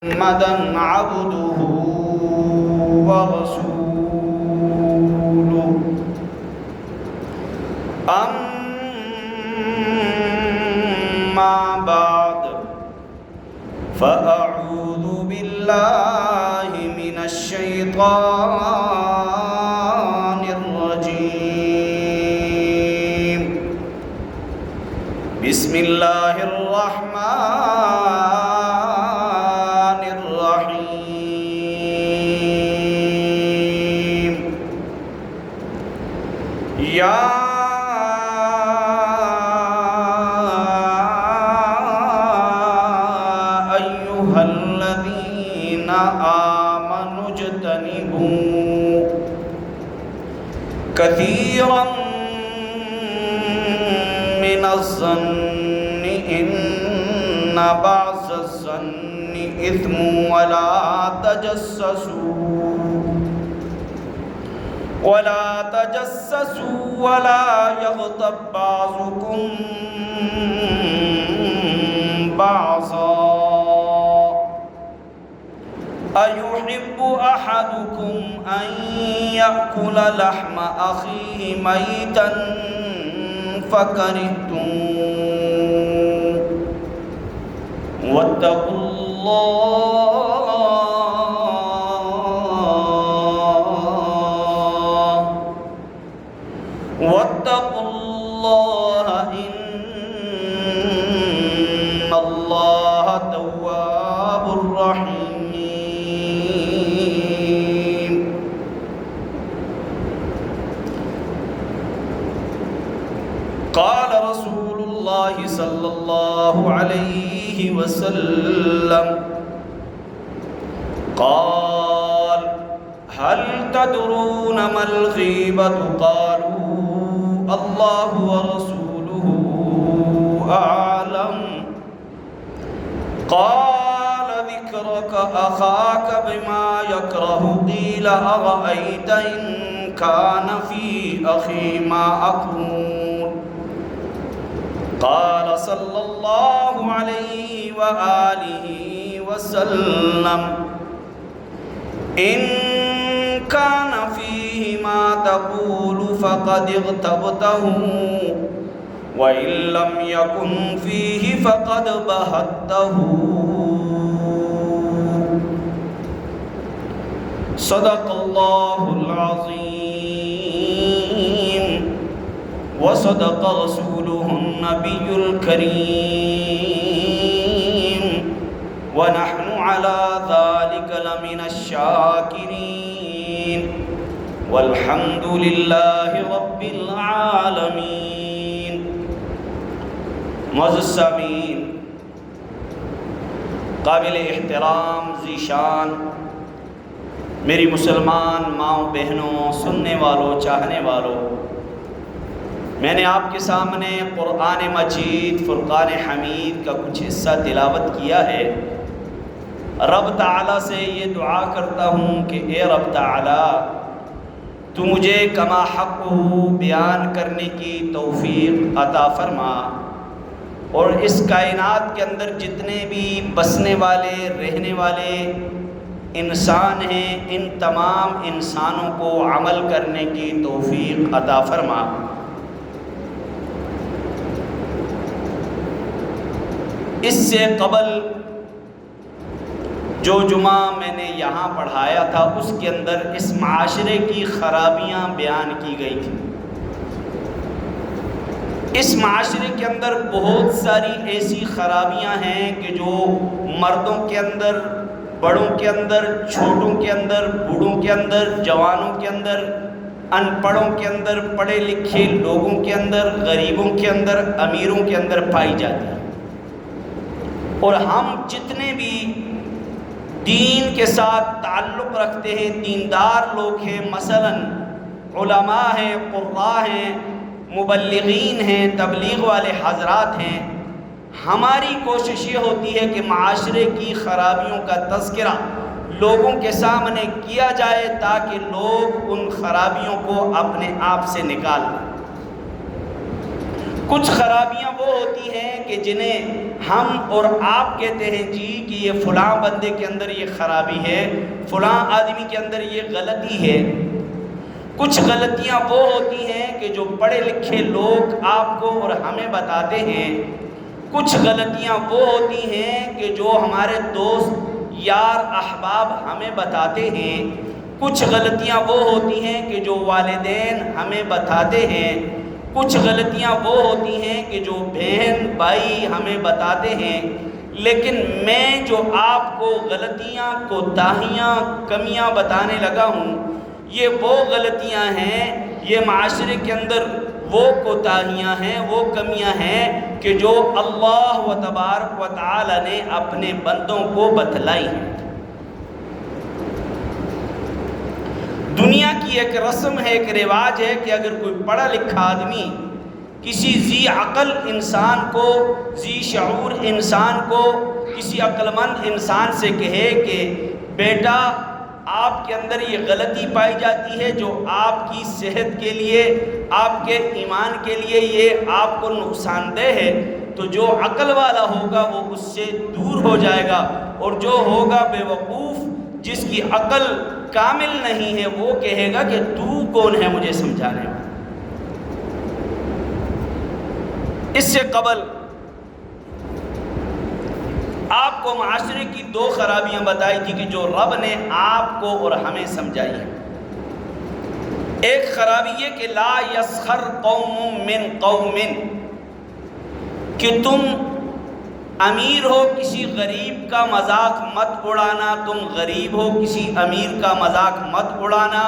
محمدًا عبده ورسوله أما بعد فأعوذ بالله من الشيطان الرجيم بسم الله الرحمن الرحيم يا أيها الذين آمنوا اجتنبوا كثيرا من الظن إن بعض الظن إثم ولا تجسسوا ولا يغتب بعضكم بعضا أيحب أحدكم أن يأكل لحم أخيه ميتا فكرهتموه واتقوا الله إن الله تواب رحيم. قال رسول الله صلى الله عليه وسلم قال هل تدرون ما الغيبة؟ قالوا الله ورسوله أعلم. قال ذكرك أخاك بما يكره. قيل أرأيت إن كان في أخي ما أقول؟ قال صلى الله عليه وآله وسلم إن كان فيه ما تقول فقد اغتبته وإن لم يكن فيه فقد بهته. صدق الله العظيم وصدق رسوله النبي الكريم ونحن على ذلك لمن الشاكرين والحمد لله رب العالمين. معزز سامعین، قابل احترام ذیشان میری مسلمان ماؤں بہنوں، سننے والوں، چاہنے والوں، میں نے آپ کے سامنے قرآن مجید فرقان حمید کا کچھ حصہ تلاوت کیا ہے. رب تعالیٰ سے یہ دعا کرتا ہوں کہ اے رب تعالیٰ تو مجھے کما حق بیان کرنے کی توفیق عطا فرما، اور اس کائنات کے اندر جتنے بھی بسنے والے رہنے والے انسان ہیں ان تمام انسانوں کو عمل کرنے کی توفیق عطا فرما. اس سے قبل جو جمعہ میں نے یہاں پڑھایا تھا اس کے اندر اس معاشرے کی خرابیاں بیان کی گئی تھیں. اس معاشرے کے اندر بہت ساری ایسی خرابیاں ہیں کہ جو مردوں کے اندر، بڑوں کے اندر، چھوٹوں کے اندر، بوڑھوں کے اندر، جوانوں کے اندر، ان پڑھوں کے اندر، پڑھے لکھے لوگوں کے اندر، غریبوں کے اندر، امیروں کے اندر پائی جاتی ہیں. اور ہم جتنے بھی دین کے ساتھ تعلق رکھتے ہیں، دیندار لوگ ہیں، مثلا علماء ہیں، قراء ہیں، مبلغین ہیں، تبلیغ والے حضرات ہیں، ہماری کوشش یہ ہوتی ہے کہ معاشرے کی خرابیوں کا تذکرہ لوگوں کے سامنے کیا جائے تاکہ لوگ ان خرابیوں کو اپنے آپ سے نکال لیں. کچھ خرابیاں وہ ہوتی ہیں کہ جنہیں ہم اور آپ کہتے ہیں جی کہ یہ فلاں بندے کے اندر یہ خرابی ہے، فلاں آدمی کے اندر یہ غلطی ہے۔ کچھ غلطیاں وہ ہوتی ہیں کہ جو پڑھے لکھے لوگ آپ کو اور ہمیں بتاتے ہیں۔ کچھ غلطیاں وہ ہوتی ہیں کہ جو ہمارے دوست یار احباب ہمیں بتاتے ہیں۔ کچھ غلطیاں وہ ہوتی ہیں کہ جو والدین ہمیں بتاتے ہیں۔ کچھ غلطیاں وہ ہوتی ہیں کہ جو بہن بھائی ہمیں بتاتے ہیں۔ لیکن میں جو آپ کو غلطیاں، کوتاہیاں، کمیاں بتانے لگا ہوں، یہ وہ غلطیاں ہیں، یہ معاشرے کے اندر وہ کوتاہیاں ہیں، وہ کمیاں ہیں کہ جو اللہ و تبارک و تعالی نے اپنے بندوں کو بتلائی ہیں۔ دنیا کی ایک رسم ہے، ایک رواج ہے کہ اگر کوئی پڑھا لکھا آدمی کسی ذی عقل انسان کو، ذی شعور انسان کو، کسی عقل مند انسان سے کہے کہ بیٹا آپ کے اندر یہ غلطی پائی جاتی ہے جو آپ کی صحت کے لیے، آپ کے ایمان کے لیے یہ آپ کو نقصان دہ ہے، تو جو عقل والا ہوگا وہ اس سے دور ہو جائے گا، اور جو ہوگا بے وقوف، جس کی عقل کامل نہیں ہے، وہ کہے گا کہ تو کون ہے مجھے سمجھانے والا۔ اس سے قبل آپ کو معاشرے کی دو خرابیاں بتائی تھی کہ جو رب نے آپ کو اور ہمیں سمجھائی ہے۔ ایک خرابی یہ کہ لا یسخر قوم من قوم، کہ تم امیر ہو کسی غریب کا مذاق مت اڑانا، تم غریب ہو کسی امیر کا مذاق مت اڑانا،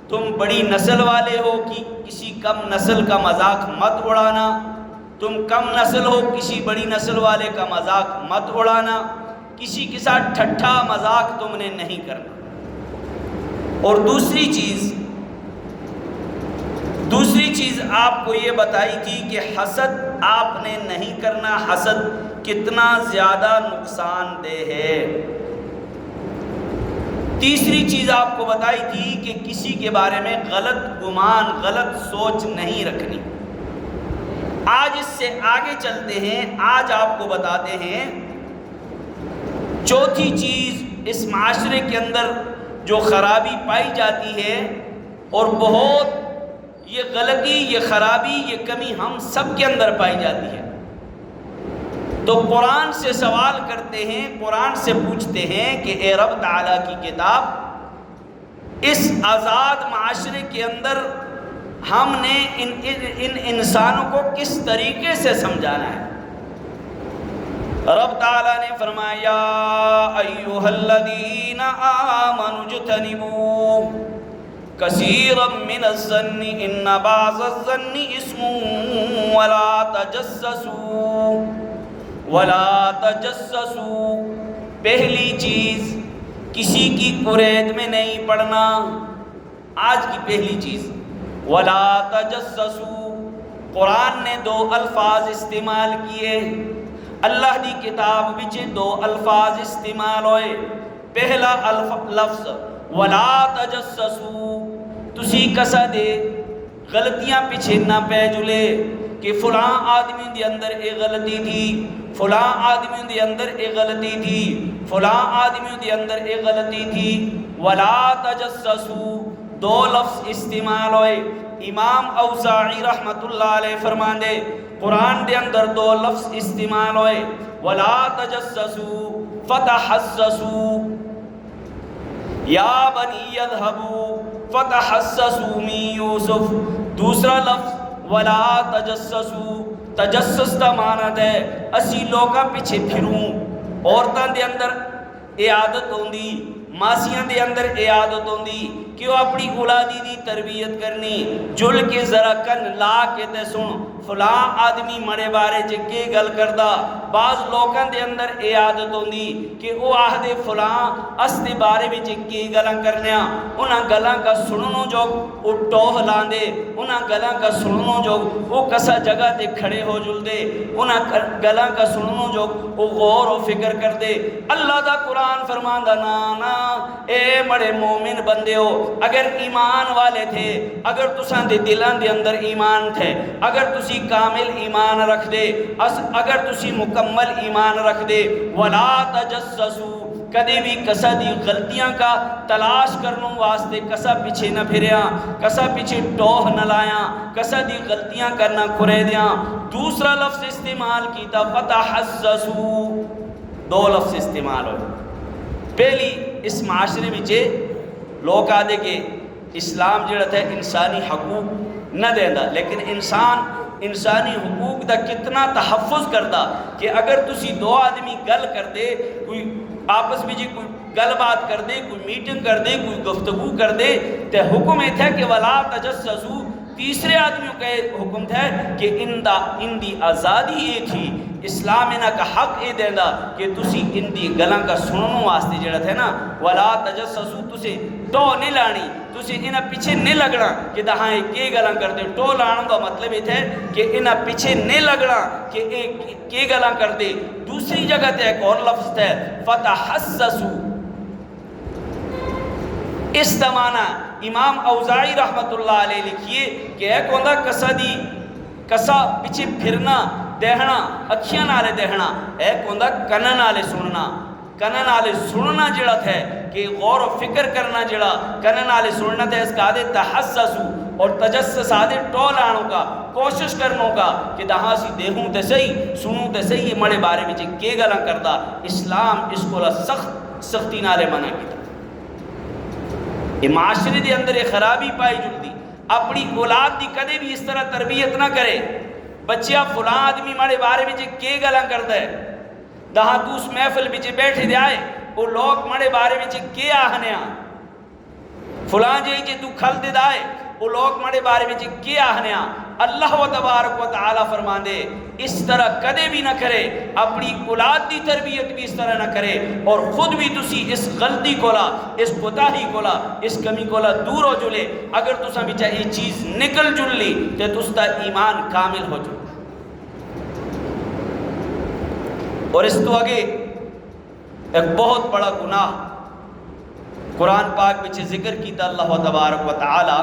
تم بڑی نسل والے ہو کہ کسی کم نسل کا مذاق مت اڑانا، تم کم نسل ہو کسی بڑی نسل والے کا مذاق مت اڑانا، کسی کے ساتھ ٹھٹھا مذاق تم نے نہیں کرنا۔ اور دوسری چیز آپ کو یہ بتائی تھی کہ حسد آپ نے نہیں کرنا، حسد کتنا زیادہ نقصان دہ ہے۔ تیسری چیز آپ کو بتائی تھی کہ کسی کے بارے میں غلط گمان، غلط سوچ نہیں رکھنی۔ آج اس سے آگے چلتے ہیں، آج آپ کو بتاتے ہیں چوتھی چیز اس معاشرے کے اندر جو خرابی پائی جاتی ہے، اور بہت یہ غلطی، یہ خرابی، یہ کمی ہم سب کے اندر پائی جاتی ہے۔ تو قرآن سے سوال کرتے ہیں، قرآن سے پوچھتے ہیں کہ اے رب تعالیٰ کی کتاب، اس آزاد معاشرے کے اندر ہم نے ان انسانوں کو کس طریقے سے سمجھانا ہے؟ رب تعالیٰ نے فرمایا یا ایھا الذین آمنوا اجتنبوا کثیرا من الظن ان بعض الظن اثم ولا تجسسوا۔ پہلی چیز، کسی کی قرید میں نہیں پڑنا۔ آج کی پہلی چیز ولا تجسسوا۔ قرآن نے دو الفاظ استعمال کیے، اللہ دی کتاب وچ دو الفاظ استعمال ہوئے۔ پہلا لفظ ولا تجسسوا، تسی کسا دے غلطیاں پیچھے نہ پہ جلے کہ فلاں آدمی دے اندر ایک غلطی تھی، فلاں آدمی دے اندر ایک غلطی تھی، فلاں آدمی دے اندر ایک غلطی تھی۔ ولا تجسسوا، دو لفظ استعمال ہوئے۔ امام اوزاعی رحمت اللہ علیہ فرمان دے قرآن دے اندر دو لفظ استعمال ہوئے، ولا تجسسوا فتحسسوا، یا بنی اذهبوا فتحسسوا من یوسف۔ دوسرا لفظ ولا تجسسوا، تجسس دا معنی ہے اسی لوگاں پیچھے پھروں۔ عورتاں دے اندر اے عادت ہوندی، ماسیاں دے اندر اے عادت ہوندی کہ وہ اپنی اولادی دی تربیت کرنی، جل کے ذرا کن لا کے تے سن فلاں آدمی مرے بارے چکے گل کردا۔ بعض لوگاں دے اندر اے عادت ہوندی کہ وہ آہدے فلاں اس دے بارے میں چکے گلاں کرنیاں، انہاں گلاں کا سننوں جو وہ ٹوہ لاندے، انہاں گلاں کا سننوں جو وہ کسا جگہ تے کھڑے ہو جل دے، انہاں گلاں کا سننوں جو وہ غور و فکر کر دے۔ اللہ دا قرآن فرماندا نا نا اے بڑے مومن بندے ہو، اگر ایمان والے تھے، اگر تساں دے دلان دے اندر ایمان تھے، اگر تسی کامل ایمان رکھ دے، اگر تسی مکمل ایمان رکھ دے، ولا تجسسو، کدے بھی کسا دی غلطیاں کا تلاش کرنوں واسطے کسا پیچھے نہ پھریاں، کسا پیچھے ٹوہ نہ لایاں، کسا دی غلطیاں کرنا کھرے دیاں۔ دوسرا لفظ استعمال کیتا فتحسسو، دو لفظ استعمال ہو۔ پہلی اس معاشرے وچے لوگ آدھے کہ اسلام جڑا ہے انسانی حقوق نہ دیندہ، لیکن انسانی حقوق دا کتنا تحفظ کردا کہ اگر تسی دو آدمی گل کر دے، کوئی آپس میں جی کوئی گل بات کر دے، کوئی میٹنگ کر دے، کوئی گفتگو کر دے، تے حکم یہ تھا کہ ولا تجسسو، تیسرے آدمیوں کا حکم تھا کہ ان دی آزادی یہ تھی، اسلام انہاں کا حق یہ دینا کہ تسی ان دی گلاں کا سننوں واسطے جڑا تھا نا، ولا تجسسو، تسی ٹو نہیں لانی، تسی انہاں پیچھے نہیں لگنا کہ دہاں یہ گلاں کر دے۔ ٹو لان کا مطلب یہ تھا کہ انہاں پیچھے نہیں لگنا کہ یہ گلاں کر دے۔ دوسری جگہ تے ایک اور لفظ تھا فتحسسو، اس زمانہ امام اوزاعی رحمت اللہ علیہ لکھیے کہ ایک ہوندہ کسا پیچھے پھرنا دیہنا، اکھیاں نالے دیہنا، ایک ہوندہ کنن نالے سننا۔ کنن نالے سننا جڑا تھا کہ غور و فکر کرنا جڑا کنن نالے سننا تھا، اس کا آدھے تحسسو، اور تجسس آدھے ٹول آنوں کا، کوشش کرنوں کا کہ دہاں سی دیہوں تے صحیح سنوں تے صحیح، یہ مڑے بارے میں کے گلاں کردہ۔ اسلام اس کو سختی نالے منع کی تھا۔ یہ معاشرے دے اندر ایک خرابی پائی جلدی، اپنی اولاد دی کدے بھی اس طرح تربیت نہ کرے، بچیا فلاں آدمی مارے بارے میں کے گلاں کرتا ہے، دہاں تو اس محفل بچے بیٹھے دے آئے، وہ لوگ مارے بارے میں کے آہنے آن، فلاں جے تو کھل دے دائے، وہ لوگ مارے بارے میں کے آہنے آن۔ اللہ و تبارک و تعالی فرمان دے اس طرح کدے بھی نہ کرے، اپنی اولاد دی تربیت بھی اس طرح نہ کرے، اور خود بھی تسی اس غلطی کولا، اس کوتاہی کولا، اس کمی کولا دور ہو جلے۔ اگر تسا بچہ یہ چیز نکل جل لی تو تستا ایمان کامل ہو جل۔ اور اس تو آگے ایک بہت بڑا گناہ قرآن پاک بچے ذکر کیتا اللہ تبارک و تعالی،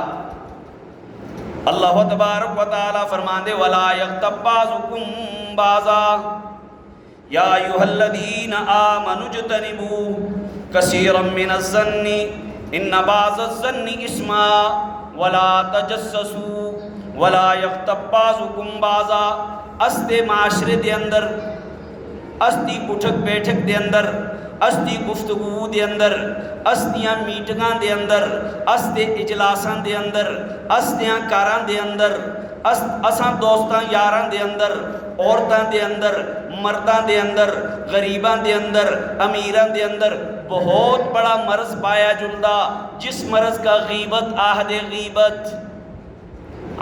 اللہ تبارک و تعالی فرمان دے وَلَا يَغْتَبْ بَعْضُكُمْ بَعْضًا يَا أَيُّهَا الَّذِينَ آمَنُوا اجْتَنِبُوا كَثِيرًا مِنَ الظَّنِّ إِنَّ بَعْضَ الظَّنِّ إِثْمٌ وَلَا تَجَسَّسُوا وَلَا يَغْتَبْ بَعْضُكُمْ بَعْضًا۔ اس دے معاشرے دے اندر، اس دی اٹھک بیٹھک دے اندر، اس دی گفتگو دے اندر، اس دیاں میٹنگاں دے اندر، اس دے اجلاساں دے اندر، اس دیاں کاراں دے اندر، اساں دوستاں یاراں دے اندر، عورتاں دے اندر، مرداں دے اندر، غریباں دے اندر، امیراں دے اندر بہت بڑا مرض پایا جلدا، جس مرض کا غیبت آہد غیبت۔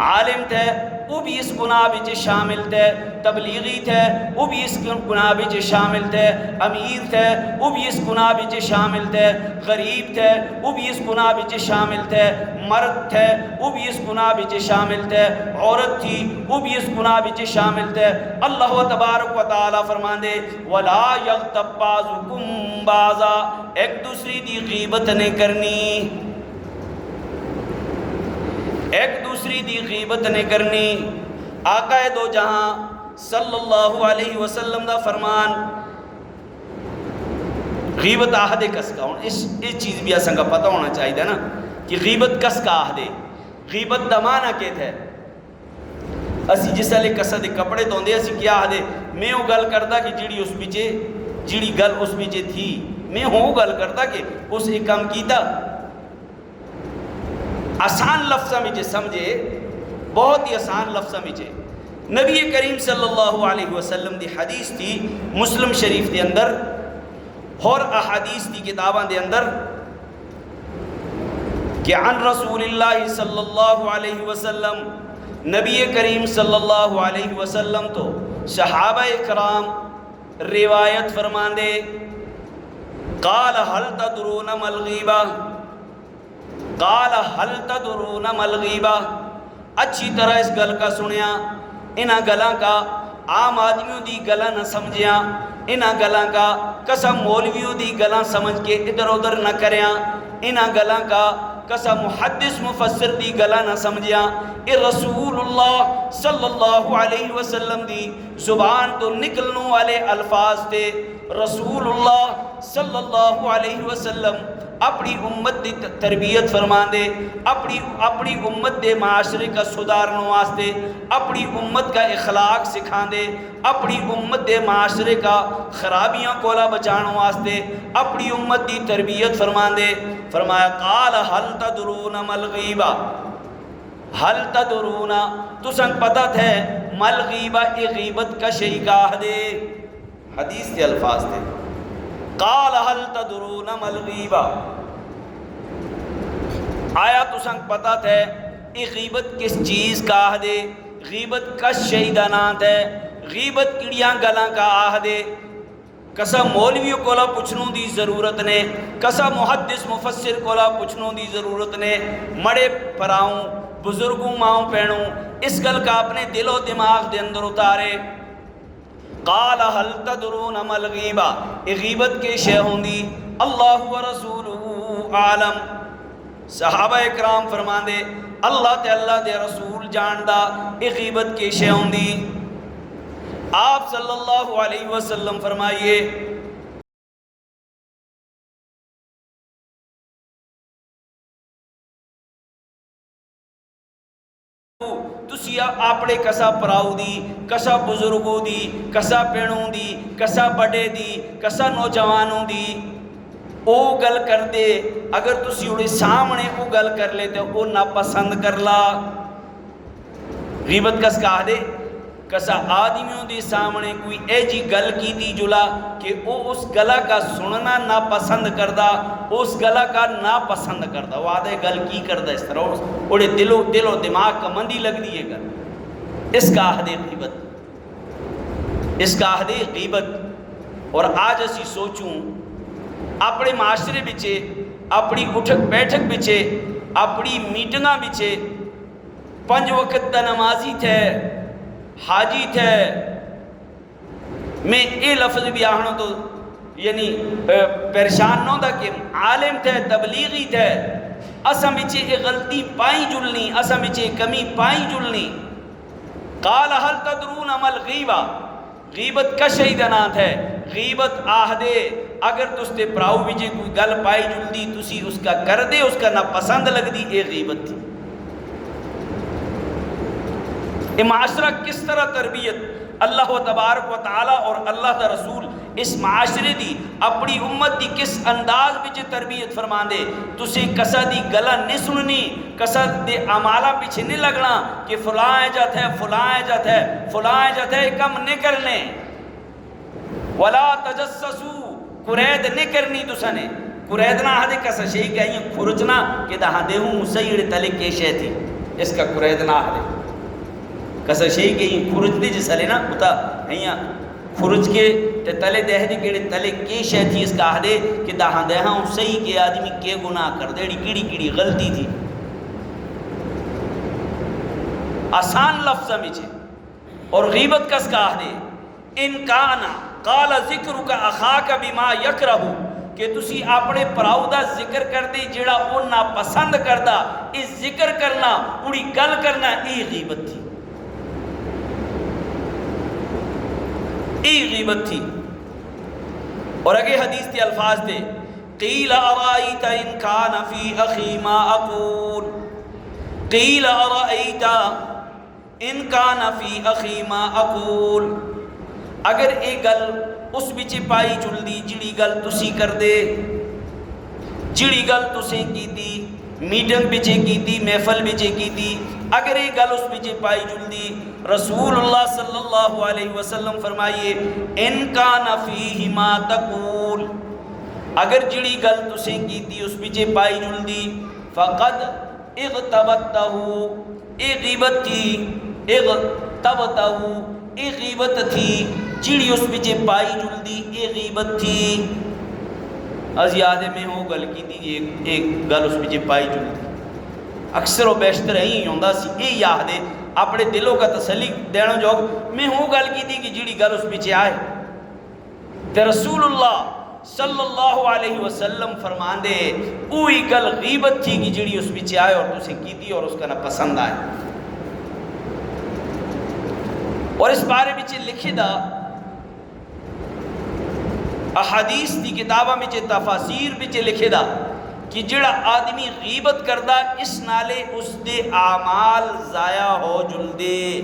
عالم تھے وہ بھی اس گناہ بچے شامل تھے، تبلیغی تھے وہ بھی اس گناہ بچے شامل تھے، امیر تھے وہ بھی اس گناہ بچے شامل تھے، غریب تھے وہ بھی اس گناہ بچے شامل تھے، مرد تھے وہ بھی اس گناہ بچے شامل تھے، عورت تھی وہ بھی اس گناہ بچے شامل تھے۔ اللہ تبارک و تعالی فرمان دے وَلَا يَغْتَبْ بَعْضُكُمْ بَعْضًا، ایک دوسری دی غیبت نہیں کرنی، ایک دوسری دی غیبت نہیں کرنی۔ آقا دو جہاں صلی اللہ علیہ وسلم دا فرمان، غیبت آہدے کس کا ہونا، اس چیز بھی اساں کا پتہ ہونا چاہیے نا کہ غیبت کس کا آہدے، غیبت دا معنی کیا ہے۔ اسی جس لئے کسا دے کپڑے دوندے اسی کیا آہدے، میں وہ گل کردا کہ جیڑی گل اس بچے تھی، میں ہوں گل کردا کہ اس ایک کام کیتا۔ آسان لفظہ میں سمجھے، بہت ہی آسان لفظہ میں نبی کریم صلی اللہ علیہ وسلم دی حدیث تھی مسلم شریف دے اندر اور احادیث دی کتاباں دے اندر کہ عن رسول اللہ صلی اللہ علیہ وسلم، نبی کریم صلی اللہ علیہ وسلم تو صحابہ اکرام روایت فرمان دے قال هل تدرون ما الغیبہ، قال هل تدرون ما الغیبہ۔ اچھی طرح اس گل کا سنیا، انہاں گلاں کا عام آدمیوں دی گلاں نہ سمجھیا، انہاں گلاں کا کسا مولویوں دی گلاں سمجھ کے ادھر ادھر نہ کریاں، انہاں گلاں کا کسا محدث مفسر دی گلاں نہ سمجھیاں، اے رسول اللہ صلی اللہ علیہ وسلم دی زبان تو نکلنوں والے الفاظ تھے۔ رسول اللہ صلی اللہ علیہ وسلم اپنی امت دی تربیت فرما دے، اپنی امت دے معاشرے کا سدھارنے واسطے، اپنی امت کا اخلاق سکھا دے، اپنی امت دے معاشرے کا خرابیاں کولا بچانے واسطے اپنی امت دی تربیت فرما دے۔ فرمایا قال حل تدرون مل غیبہ، حل تدرون تسن پتہ تھے مل غیبہ، اے غیبت کا شئی کاہ دے، حدیث کے الفاظ تھے، قال حل تدرون مل غیبہ، آیا تسن پتہ تھے اے غیبت کس چیز کا آہ دے، غیبت کس شہیدانات ہے، غیبت کڑیاں گلاں کا آہ دے۔ کسا مولوی کولا پوچھنوں دی ضرورت نے، کسا محدث مفسر کولا پوچھنوں دی ضرورت نے، مڑے پراؤں بزرگوں ماؤں پینوں اس گل کا اپنے دل و دماغ دے اندر اتارے۔ قال حل تدرون مل غیبہ، اے غیبت کے شے ہوں دی، اللہ و رسولہ عالم، صحابہ اکرام فرما دے اللہ تے اللہ دے رسول جاندہ اے غیبت کے شے ہوں دی۔ آپ صلی اللہ علیہ وسلم فرمائیے تسی اپنے کسا پراؤ دی، کسا بزرگوں دی، کسا پینوں دی، کسا بڑے دی، کسا نوجوانوں دی او گل کر دے، اگر تسی اڑے سامنے او گل کر لے تے او ناپسند کر لا۔ غیبت کس کہا دے کسا آدمیوں دے سامنے کوئی اے جی گل کی دی جلا کہ او اس گلا کا سننا ناپسند کردہ، اس گلا کا ناپسند کردہ، وہ آدھے گل کی کردہ اس طرح اوڑے دل و دماغ کا مندی لگ دیئے گا، اس کا آہدے غیبت، اس کا آہدے غیبت۔ اور آج اسی سوچوں اپنے معاشرے بچے، اپنی اٹھک بیٹھک بچے، اپنی میٹنگاں بچے 5 وقت دا نمازی تھے، حاجی تھے، میں اے لفظ بھی آہنوں تو یعنی پریشان نہ دا کہ عالم تھے، تبلیغی تھے، اساں بچے اے غلطی پائیں جلنی، اساں بچے کمی پائیں جلنی۔ قال حل تدرون مل غیبہ، غیبت کا شہیدانات ہے، غیبت آہدے اگر تس تے پراؤ بچے کوئی گل پائی جلدی تسی اس کا کر دے، اس کا ناپسند لگ دی، اے غیبت تھی۔ یہ معاشرہ کس طرح تربیت اللہ و تبارک و تعالی اور اللہ دا رسول اس معاشرے دی اپنی امت دی کس انداز بچے تربیت فرما دے، تسی کسا دی گلا نہیں سننی، کسا دے عمالہ پیچھے نہیں لگنا کہ فلاں ایجت ہے، فلاں ایجت ہے، فلاں ایجت ہے، کم نہیں کرنے، ولا تجسسو، قرید نہیں کرنی تسانے، قرید نہ آدھے کسا شئی کہیں کھرچنا کہ دہاں دے ہوں سیڑ تلک کے شے تھی، اس کا قرید نہ آدھے کسا شئی کہیں کھرچ دے جسا لینا ہوتا ہیں کھرچ کے تلے دہ دی کیڑے تلے کے شے تھی، اس کا آدھے کہ دہاں دے ہوں صحیح کے آدمی کے گناہ کر دے، کیڑی کیڑی غلطی تھی، آسان لفظہ میں چھے۔ اور غیبت کس کا آدھے انکانا قال ذکرک اخاک بما یکرہو، کہ تسی اپنے پراؤ دا ذکر کر دے جڑا او ناپسند کردہ، اس ذکر کرنا اڑی گل کرنا ای غیبت تھی، ای غیبت تھی۔ اور اگے حدیث کے الفاظ دے قیل ارائیت ان کان فی اخی ما اقول، قیل ارائیت ان کان فی اخی ما اقول، اگر اے گل اس بچے پائی جلدی جڑی گل تسی کر دے، جڑی گل تسیں کی دی، میٹنگ بچے کی دی، محفل بچے کی دی، اگر یہ گل اس بچے پائی جلدی، رسول اللہ صلی اللہ علیہ وسلم فرمائیے ان کان فیہ ما تقول، اگر جڑی گل تسیں کی دی اس بچے پائی جلدی، فقد اغتبتہ، اے غیبت تھی، اغتبتہ، اے غیبت تھی، جڑی اس بچے پائی جلدی اے غیبت تھی۔ از یاد میں ہو گل کی دی ایک گل اس بچے پائی جلدی، اکثر و بیشتر ہی ہوندہ سی اے یاد ہے اپنے دلوں کا تسلی دینا جو میں ہوں گل کی دی کہ جڑی گل اس بچے آئے، تے رسول اللہ صلی اللہ علیہ وسلم فرمان دے اوہی گل غیبت تھی کہ جڑی اس بچے آئے اور تسے کی تھی اور اس کا نہ پسند آئے. اور اس بارے بچے لکھی دا احادیث دی کتابہ میں تفاسیر بچے لکھے دا کہ جڑا آدمی غیبت کردہ اس نالے اس دے اعمال ضائع ہو جلدے.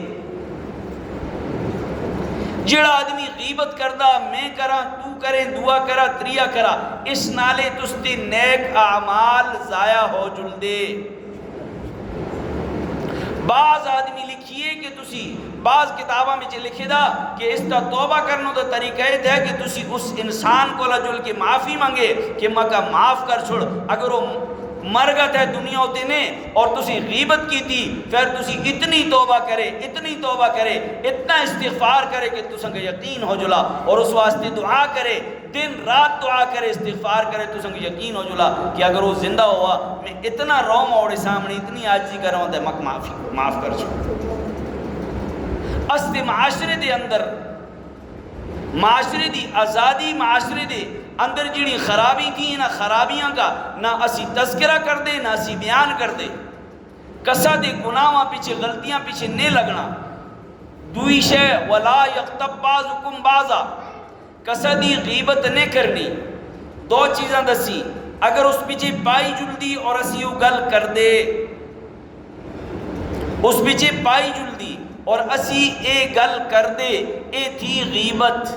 جڑا آدمی غیبت کردہ میں کرا تو کریں دعا کرا تریا کرا اس نالے تس دے نیک اعمال ضائع ہو جلدے. بعض آدمی لکھیے کہ تسی بعض کتابہ میں لکھے دا کہ اس کا توبہ کرنے دا طریقہ ہے کہ تسی اس انسان کو لجل کے معافی مانگے کہ مکہ معاف کر چھوڑ. اگر وہ مرگت ہے دنیا ہوتے نے اور تسی غیبت کی تھی پھر تسی اتنی توبہ کرے اتنا استغفار کرے کہ تسنگ یقین ہو جلا اور اس واسطے دعا کرے دن رات دعا کرے استغفار کرے تسنگ یقین ہو جلا کہ اگر وہ زندہ ہوا میں اتنا روم اور سامنے اتنی عاجزی کر رہا ہوں مک معاف کر چھوڑ. اس معاشرے دے اندر معاشرے دی آزادی معاشرے دے اندر جڑی خرابی تھی نہ خرابیاں کا نہ اسی تذکرہ کر دے نہ اسی بیان کر دے. کسا دے گناہاں پیچھے غلطیاں پیچھے نہیں لگنا. دوئی شے ولا یغتب بعضکم بعضا کسا دی غیبت نہیں کرنی. دو چیزاں دسی اگر اس پیچھے پائی جلدی اور اسی وہ گل کر دے اس پیچھے پائی جلدی اور اسی اے گل کر دے اے تھی غیبت.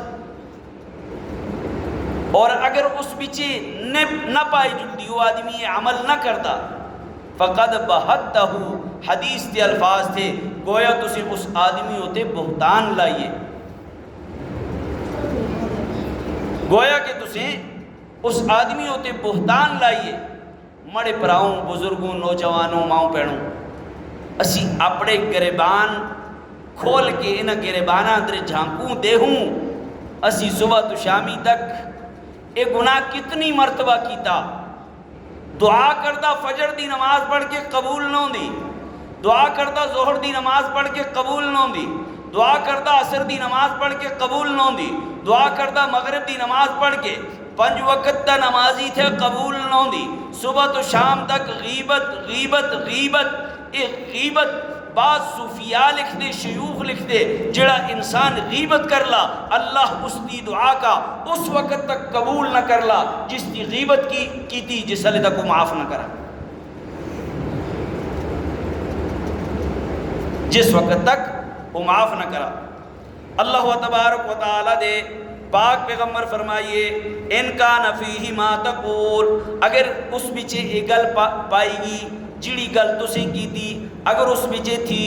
اور اگر اس پیچھے نہ پائی جلدی وہ آدمی یہ عمل نہ کرتا فقد بہتہ حدیث کے الفاظ تھے گویا تسی اس آدمی ہوتے بہتان لائیے. گویا کہ تسی اس آدمی ہوتے بہتان لائیے. مڑے پراؤں بزرگوں نوجوانوں ماؤں پیڑوں اسی اپنے گریبان کھول کے انہ گریبانہ اندر جھانکوں دے ہوں اسی صبح تو شامی تک اے گناہ کتنی مرتبہ کیتا. دعا کردہ فجر دی نماز پڑھ کے قبول نہ دی دعا کردہ ظہر دی نماز پڑھ کے قبول نہ دی دعا کردہ عصر دی نماز پڑھ کے قبول نہ دی دعا کردہ مغرب دی نماز پڑھ کے 5 وقت دا نمازی تھے قبول نہ دی. صبح تو شام تک غیبت غیبت غیبت اے غیبت. بعض صوفیاء لکھ دے شیوخ لکھ دے جڑا انسان غیبت کر لا اللہ اس دی دعا کا اس وقت تک قبول نہ کر لا جس دی غیبت کی تھی جس علی تک وہ معاف نہ کرا جس وقت تک وہ معاف نہ کرا. اللہ تبارک و تعالی دے پاک پیغمبر فرمائیے ان کا نفیہ ما تقول اگر اس بچے ایک گل پائی گی جڑی گل تسیں کی تھی اگر اس بچے تھی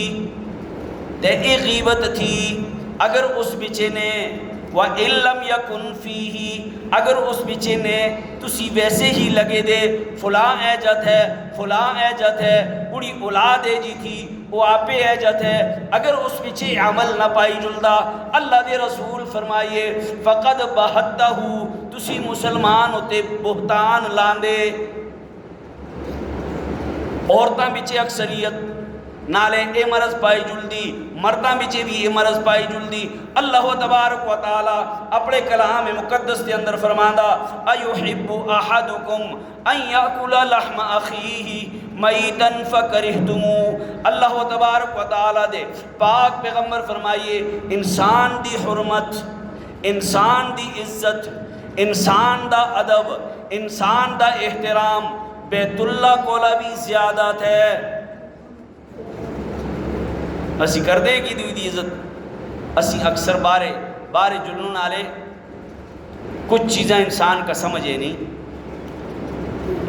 تے اے غیبت تھی. اگر اس بچے نے وَإِن لَمْ يَكُنْ فِيهِ اگر اس بچے نے تسی ویسے ہی لگے دے فلاں ایجت ہے بڑی اولاد ہے جی تھی وہ آپے ایجت ہے اگر اس بچے عمل نہ پائی جلدہ اللہ دے رسول فرمائیے فقد بہتہ تسی مسلمان ہوتے بہتان لاندے. عورتاں بچے اکثریت نالے اے مرض پائی جلدی مرداں بچے بھی اے مرض پائی جلدی. اللہ تبارک و تعالی اپنے کلام مقدس کے اندر فرماندا ایحب احدکم ان یاکل لحم اخیہ میتا فکرہتموہ. اللہ تبارک و تعالی دے پاک پیغمبر فرمائیے انسان دی حرمت انسان دی عزت انسان دا ادب انسان دا احترام بیت اللہ کولا بھی زیادہ تھے. اسی کر دے گی دی عزت اسی اکثر بارے جلون آلے کچھ چیزیں انسان کا سمجھے نہیں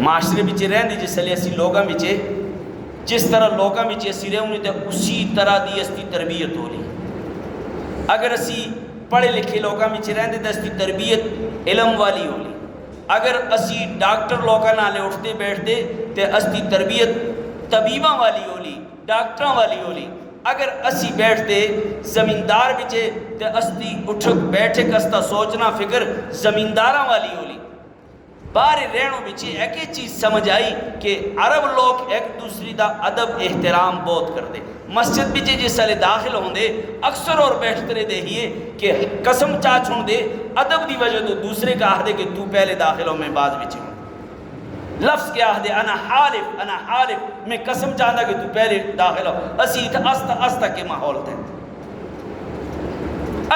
معاشرے بچے رہن دی جس لئے اسی لوگاں بچے جس طرح لوگاں بچے اسی رہے ہونے تے اسی طرح دی استی تربیت ہو لی. اگر اسی پڑھے لکھے لوگاں بچے رہن دی استی تربیت علم والی ہو لی. اگر اسی ڈاکٹر لوگاں نالے اٹھتے بیٹھتے تے استی تربیت طبیباں والی ہو لی ڈاکٹراں والی ہو لی. اگر اسی بیٹھتے زمیندار بچے تے استی اٹھک بیٹھک استا سوچنا فکر زمینداراں والی ہو لی. بارے رہنوں بچے ایک ہی چیز سمجھ آئی کہ عرب لوگ ایک دوسری دا ادب احترام بہت کر دے. مسجد بچے جس سالے داخل ہوں دے اکثر اور بیٹھترے دیئے کہ قسم چاچھوں دے ادب دی وجہ تو دوسرے کا آہ دے کہ تو پہلے داخل ہو میں بعض بچے ہوں. لفظ کیا آہ دے انا حالف میں قسم چاہتا کہ تو پہلے داخل ہو. اسی استا کے ماحول تھے.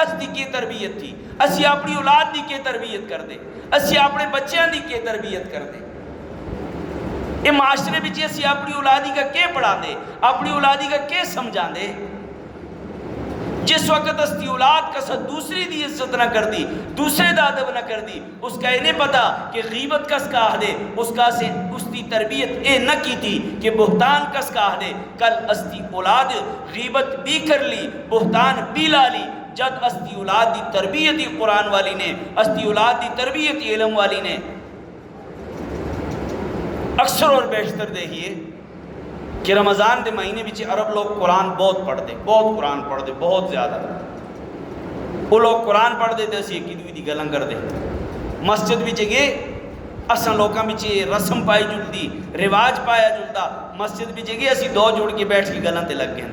اس دی کی تربیت تھی. اسی اپنی اولاد دی کی تربیت کر دے. اسی اپنے بچیاں دی کی تربیت کر دے. یہ معاشرے بچے اسی اپنی اولادی کا کی پڑھا دے, اپنی اولادی کا کی سمجھا دے. جس وقت اس دی اولاد کا ساتھ دوسری دی عزت نہ کر دی, دوسرے دا ادب نہ کر دی, اس کا انہیں پتا کہ غیبت کس کا آہ دے, اس دی تربیت اے نہ کی تھی کہ بہتان کس کا آہ دے. کل اس دی اولاد غیبت بھی کر لی, بہتان بھی لا لی. جد اس دی اولاد دی تربیت قرآن والی نے, اس دی اولاد دی تربیت علم والی نے. اکثر اور بیشتر دیکھیے کہ رمضان دے مہینے بچے عرب لوگ قرآن بہت پڑھ دے, بہت قرآن پڑھ دے, بہت زیادہ. وہ لوگ قرآن پڑھ دے تے اسی ایک دوی دی گلن کر دے. مسجد بچے گئے اساں لوکاں بچے رسم پائی جلدی, رواج پایا جلدا. مسجد بچے گئے اسی دو جوڑ کے بیٹھ کے گلن تے لگ گئے.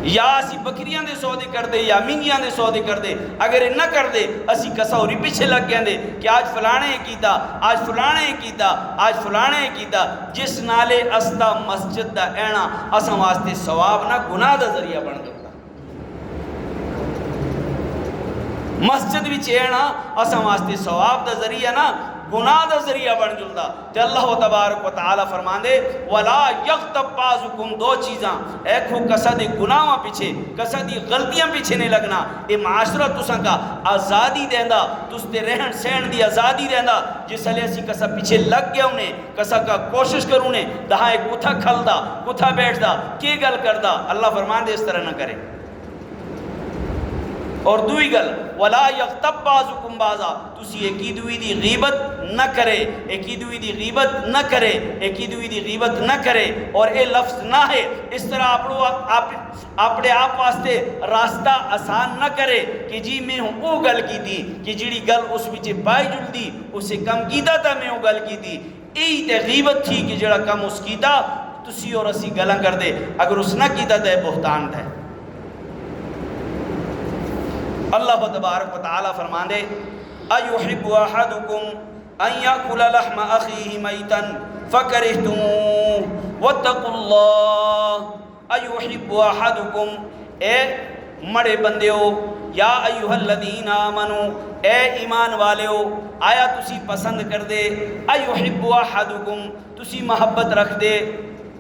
یا اسی بکریاں دے سودے کر دے یا منگیاں دے سودے کر دے. اگر یہ نہ کر دے اسی کسوری پیچھے لگ گئے دے کہ آج فلانے کیتا, آج فلانے کیتا, آج فلانے کیتا. جس نالے استا مسجد دا اینا اساں واسطے ثواب نہ گناہ دا ذریعہ بن جاتا. مسجد وچ اینا اساں واسطے ثواب دا ذریعہ نہ گناہ دا ذریعہ بن جلدا. تے اللہ تبارک و تعالی فرمان دے ولا یغتب بعضکم, دو چیزاں ایک ہو کسا دے گناہاں پیچھے, کسا دی غلطیاں پیچھے نہیں لگنا. اے معاشرہ تساں کا آزادی دیندا, تس دے رہن سہن دی آزادی دیندا. جس لئے اسی کسا پیچھے لگ گیا انہیں, کسا کا کوشش کرونے دہاں ایک کتھا کھل دا, کتھا بیٹھ دا, کی گل کر دا. اللہ فرمان دے اس طرح نہ کرے. اور دوئی گل ولا یغتب بعضکم بعضا, تسی ایکی دوئی دی غیبت نہ کرے, ایکی دوئی دی غیبت نہ کرے, ایکی دوئی دی غیبت نہ کرے. اور اے لفظ نہ ہے اس طرح اپنے آپ واسطے راستہ آسان نہ کرے کہ جی میں ہوں او گل کی تھی کہ جیڑی گل اس وچے پائی جل دی اسے کم کیتا تھا, میں او گل کی تھی. ای تے غیبت تھی کہ جڑا کم اس کیتا تسی اور اسی گلاں کر دے. اگر اس نہ کیتا تے بہتان تھا. اللہ تبارک و تعالی فرمان دے ایحب احدکم ان یاکل لحم اخیہ میتا فکرہتموہ واتقوا اللہ. ایحب احدکم, اے مڑے بندیو, یا ایہا الذین آمنوا, اے ایمان والیو, آیا تسی پسند کر دے. ایحب احدکم, تسی محبت رکھ دے,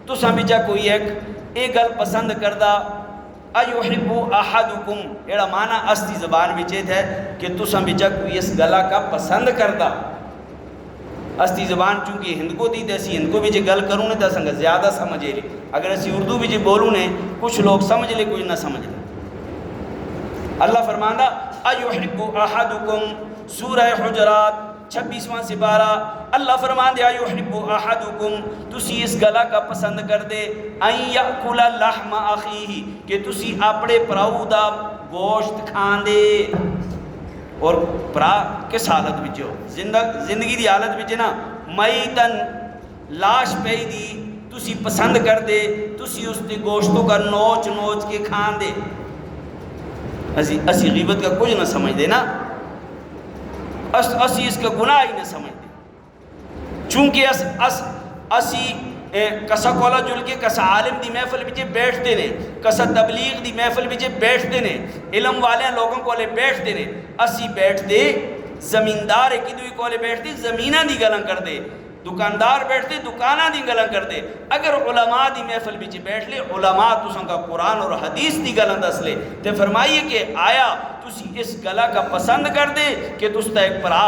تساں بچا کوئی ایک گل پسند کردہ. ایحب احدکم ایڑا معنی استی زبان بچیت ہے کہ تساں بچا کوئی اس گلا کا پسند کردہ. استی زبان چونکہ ہند کو دی تیسی ہند کو بچے گل کروں نے تا سنگا زیادہ سمجھے لے. اگر اسی اردو بچے بولوں نے کچھ لوگ سمجھ لے کوئی نہ سمجھ لے. اللہ فرماندہ ایحب احدکم, سورہ حجرات 26واں سپارہ. اللہ فرمان دے ایحب احدکم, تسی اس گلا کا پسند کر دے. ان یاکل لحم اخیہ, کہ تسی اپنے پراؤ دا گوشت کھان دے. اور پرا کس حالت بچے ہو, زندگی دی حالت بچے نا, میتن لاش پہ دی تسی پسند کر دے, تسی اس دے گوشتوں کا نوچ نوچ کے کھان دے. اسی غیبت کا کچھ نہ سمجھ دے نا, اسی اس کا گناہ ہی نہ سمجھ دے. چونکہ اسی کسا کولا جل کے کسا عالم دی محفل بچے بیٹھتے نے, کسا تبلیغ دی محفل بچے بیٹھتے نے, علم والے لوگوں کو لے بیٹھتے نے. اسی بیٹھتے زمیندار کی دوئی کو لے بیٹھتے زمینہ دی گلن کر دے, دکاندار بیٹھتے دکانہ دی گلن کر دے. اگر علماء دی محفل بچے بیٹھ لے, علماء تساں کا قرآن اور حدیث دی گلن دس لے, تے فرمائیے کہ آیا تسی اس گلا کا پسند کر دے کہ تستا ایک پرا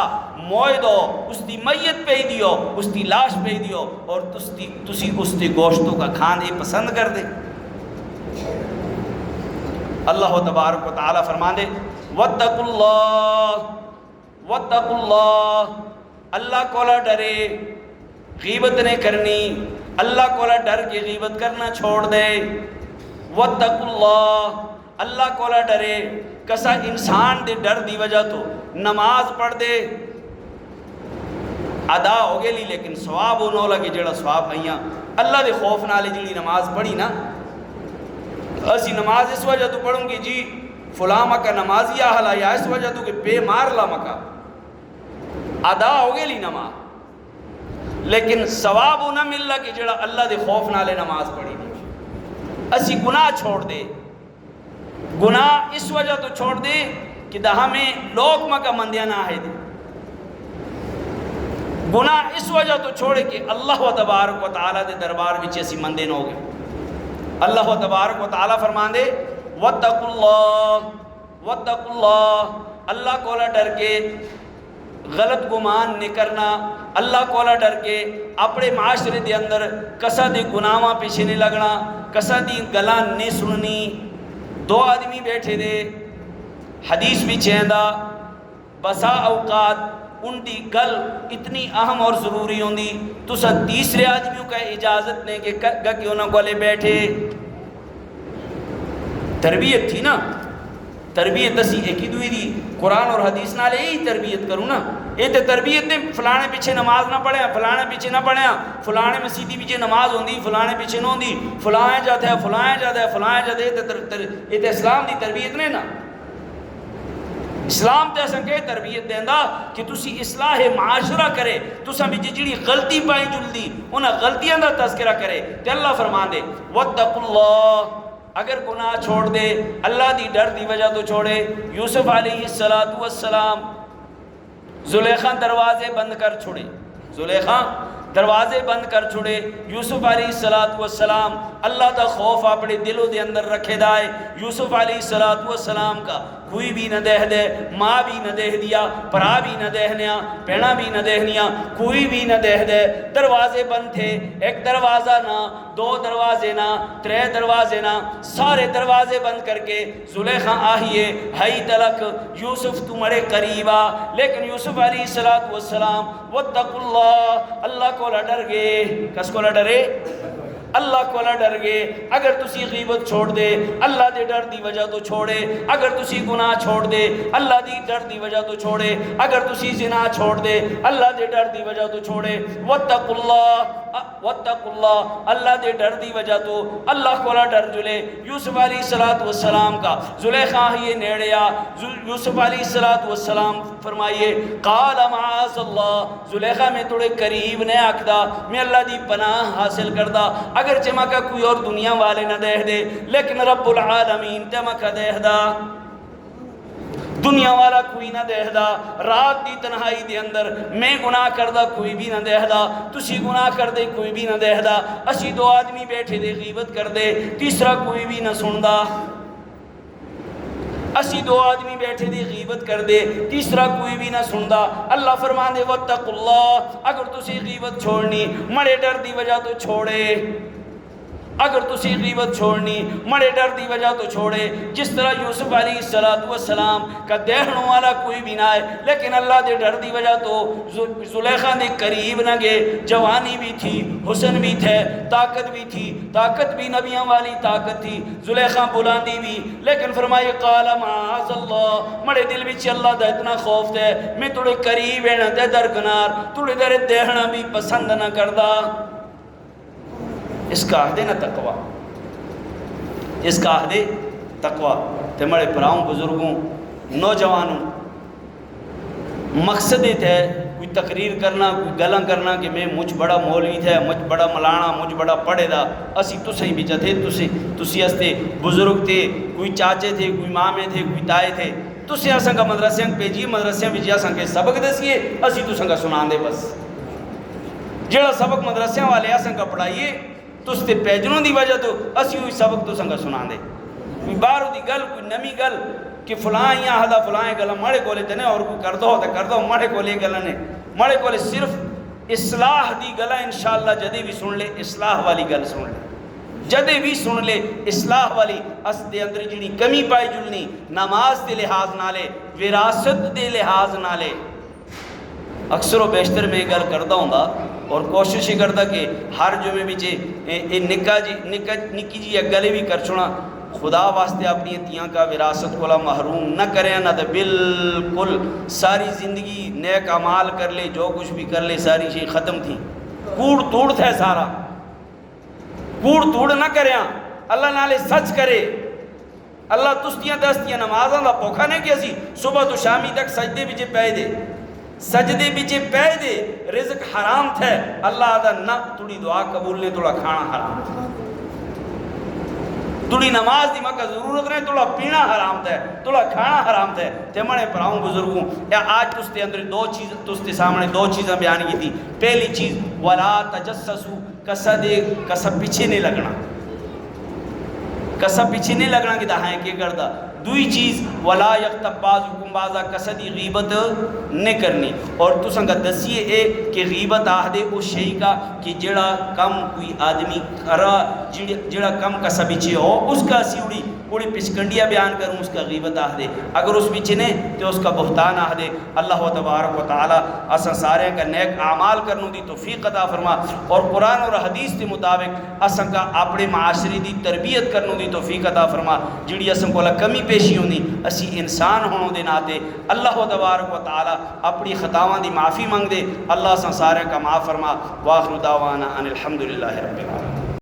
موئے دو, اس دی میت پہ دیو, اس دی لاش پہ دیو, اور تسی اس دی گوشتوں کا کھان دے پسند کر دے. اللہ تبارک و تعالی فرمان دے واتقوا اللہ, واتقوا اللہ, اللہ کولا ڈرے, غیبت نہیں کرنی, اللہ کولا ڈر کے غیبت کرنا چھوڑ دے. واتقوا اللہ, اللہ کولا ڈرے. کسا انسان دے ڈر دی وجہ تو نماز پڑھ دے ادا ہو گئی لیکن ثواب وہ نہ لگے جڑا ثواب آئیاں اللہ دے خوف نالے جڑی نماز پڑھی نا اسی نماز اس وجہ تو پڑھوں گی جی فلاں مکہ نمازی آہلا یا اس وجہ تو کہ بے مار لا مکہ ادا ہو گئی نماز لیکن ثواب وہ نہ مل لگا کہ جڑا اللہ دے خوف نالے نماز پڑھی نہیں اسی گناہ چھوڑ دے گناہ اس وجہ تو چھوڑ دے کہ دا ہمیں لوگ مکہ مندیاں نہ آئے دے گناہ اس وجہ تو چھوڑے کہ اللہ و تبارک و تعالیٰ دے دربار وچ اسی مندے نہ ہو گئے اللہ و تبارک و تعالیٰ فرمان دے وَاتَّقُوا اللَّهِ اللہ کولا ڈر کے غلط گمان نہیں کرنا اللہ کولا ڈر کے اپنے معاشرے دے اندر کسا دی گناہاں پیچھے نہیں لگنا کسا دی گلاں نہیں سننی دو آدمی بیٹھے دے حدیث بھی چیندہ بسا اوقات ان دی گل اتنی اہم اور ضروری ہوندی تو سا تیسرے آدمیوں کا اجازت نہیں کہ گا کہ انہوں کو لے بیٹھے تربیت تھی نا تربیت اسی ایک ہی دوئی دی قرآن اور حدیث نہ لے ہی تربیت کروں نا یہ تے تربیت نے فلانے پیچھے نماز نہ پڑھیا فلانے پیچھے نہ پڑھیا فلانے مسیدی پیچھے نماز ہوندی فلانے پیچھے نہ ہوندی فلانے جاتا ہے فلانے جاتا ہے فلانے جاتا ہے یہ تے اسلام دی تربیت نہیں نا اسلام تے اساں کہ تربیت دیندا کہ تسی اصلاح معاشرہ کرے تساں بھی جڑی غلطی پائی جلدی انہاں غلطیاں دا تذکرہ کرے تے اللہ فرمان دے واتقوا اللہ اگر گناہ چھوڑ دے اللہ دی ڈر دی وجہ تو چھوڑے یوسف علیہ السلام زلیخا دروازے بند کر چھوڑے زلیخا دروازے بند کر چھوڑے یوسف علیہ السلام اللہ دا خوف اپنے دلوں دے اندر رکھے دائے یوسف علیہ السلام کا کوئی بھی نہ دہ دے ماں بھی نہ دہ دیا پرا بھی نہ دہنیا پینا بھی نہ دہنیا کوئی بھی نہ دہ دے دروازے بند تھے ایک دروازہ نہ دو دروازے نہ ترے دروازے نہ سارے دروازے بند کر کے زلیخا آہیے ہائی تلک یوسف تمہارے قریبا لیکن یوسف علیہ السلام واتقوا اللہ اللہ کو نہ ڈر گئے کس کو نہ ڈرے اللہ کو نہ ڈر گئے اگر تسی غیبت چھوڑ دے اللہ دے ڈر دی وجہ تو چھوڑے اگر تسی گناہ چھوڑ دے اللہ دی ڈر دی وجہ تو چھوڑے اگر تسی زنا چھوڑ دے اللہ دے ڈر دی وجہ تو چھوڑے واتقوا اللہ اللہ دے ڈر دی وجہ تو اللہ کو نہ ڈر جلے یوسف علیہ السلام کا زلیخا یہ نیڑیا یوسف علیہ السلام فرمائیے قال معاذ اللہ زلیخا میں توڑے قریب نے آکھدا میں اللہ دی پناہ حاصل کردہ اگر چمکہ کوئی اور دنیا والے نہ دہ دے لیکن رب العالمین چمکہ دہ دا دنیا والا کوئی نہ دہ دا رات دی تنہائی دے اندر میں گناہ کردہ کوئی بھی نہ دہ دا تسی گناہ کر دے کوئی بھی نہ دہ دا اسی دو آدمی بیٹھے دے غیبت کر دے تیسرا کوئی بھی نہ سن دا اسی دو آدمی بیٹھے دے غیبت کر دے تیسرا کوئی بھی نہ سندا اللہ فرمان دے واتقوا اللہ اگر تسی غیبت چھوڑنی مڑے ڈر دی وجہ تو چھوڑے اگر تسی غیبت چھوڑنی مڑے ڈر دی وجہ تو چھوڑے جس طرح یوسف علیہ السلام کا دہنوں والا کوئی بھی نہ ہے لیکن اللہ دے ڈر دی وجہ تو زلیخا نے قریب نہ گئے جوانی بھی تھی حسن بھی تھے طاقت بھی تھی طاقت بھی نبیوں والی طاقت تھی زلیخا بلاندی بھی لیکن فرمائے قال معاذ اللہ مڑے دل بھی اللہ دا اتنا خوف تھے میں توڑے قریب ہے نہ دے درکنار توڑے در دہنا بھی پسند نہ کردہ اس کا عہد نہ تقوی اس کا عہد تقوی تے مڑے پراؤں بزرگوں نوجوانوں مقصد ہے کوئی تقریر کرنا کوئی گلاں کرنا کہ میں مجھ بڑا مولوی تھے مجھ بڑا ملانا مجھ بڑا پڑھے دا اسی تو صحیح بھی تھے تسی ہستے بزرگ تھے کوئی چاچے تھے کوئی مامے تھے کوئی تائے تھے تسی اساں کا مدرسیاں پیجی مدرسیاں بھی اساں کے سبق دسیے اسی تو سنگا سنان دے بس جڑا سبق مدرسیاں والے اساں کا پڑھائیے تو اس تے پیجنوں دی وجہ تو اسی ہوئی سبق تو سنگا سنان دے کوئی بارو دی گل کوئی نمی گل کہ فلاں یہاں ہدا فلاں گلہ مڑے کولے تے نے اور کوئی کردو ہوتا کردو مڑے کولے گلہ نے مڑے کولے صرف اصلاح دی گلہ انشاءاللہ جدے بھی سن لے اصلاح والی گل سن لے جدے بھی سن لے اصلاح والی اس دے اندر جنی کمی پائی جلنی نماز دے لحاظ نہ لے وراثت دے لحاظ نہ لے اکثر و بیشتر میں گل کردہ ہوں اور کوشش ہی کرتا کہ ہر جمعے بچے نکی جی گلے بھی کر چھوڑا خدا واسطے اپنی تیاں کا وراثت کو محروم نہ کریں نہ تو بالکل ساری زندگی نیک اعمال کر لے، جو کچھ بھی کر لے ساری چیز ختم تھی، کوڑ توڑ تھے سارا، کوڑ توڑ نہ کریں، اللہ نالے سچ کرے۔ اللہ تستیاں دستیاں نمازاں دا پوکھا نہیں کہ اسی صبح تو شامی تک سجدے بچے پہ دے، سجدے بچے پہ دے، رزق حرام تھے، اللہ دا نہ توڑی دعا قبول نے، توڑا کھانا حرام تھا، توڑی نماز دی مکہ ضرورت نہیں، توڑا پینا حرام تھا، توڑا کھانا حرام تھا۔ تیمنے پراؤں بزرگوں یا آج تستے اندر تستے سامنے دو چیزیں بیان کی تھی۔ پہلی چیز وَلَا تَجَسَّسُوا، کسب پیچھے نہیں لگنا، کسب پیچھے نہیں لگنا کہ دہائیں کیا کردا۔ دوئی چیز وَلَا يَغْتَبْ بَعْضُكُمْ بَعْضًا، کسدی غیبت نہیں کرنی۔ اور تو سنگا دسیے اے کہ غیبت آہدے اس شئی کا کہ جڑا کم کوئی آدمی کرا، جڑا کم کسب پیچھے ہو اس کا سیوڑی پوری پچکنڈیا بیان کروں اس کا غیبت آہدے، اگر اس پیچھے نہیں تو اس کا بہتان آہدے۔ اللہ تبارک و تعالی اساں سارے کا نیک اعمال کرنوں دی توفیق عطا فرما، اور قرآن اور حدیث کے مطابق اساں کا اپنے معاشرے دی تربیت کرنوں دی توفیق عطا فرما۔ جڑی اساں کو کمی پیشی ہوندی اسی انسان ہونوں دے ناتے اللہ تبارک و تعالی اپنی خطاواں دی معافی منگ دے، اللہ اساں سارے کا معاف فرما۔ واخر دعوانا ان الحمدللہ رب العالمین۔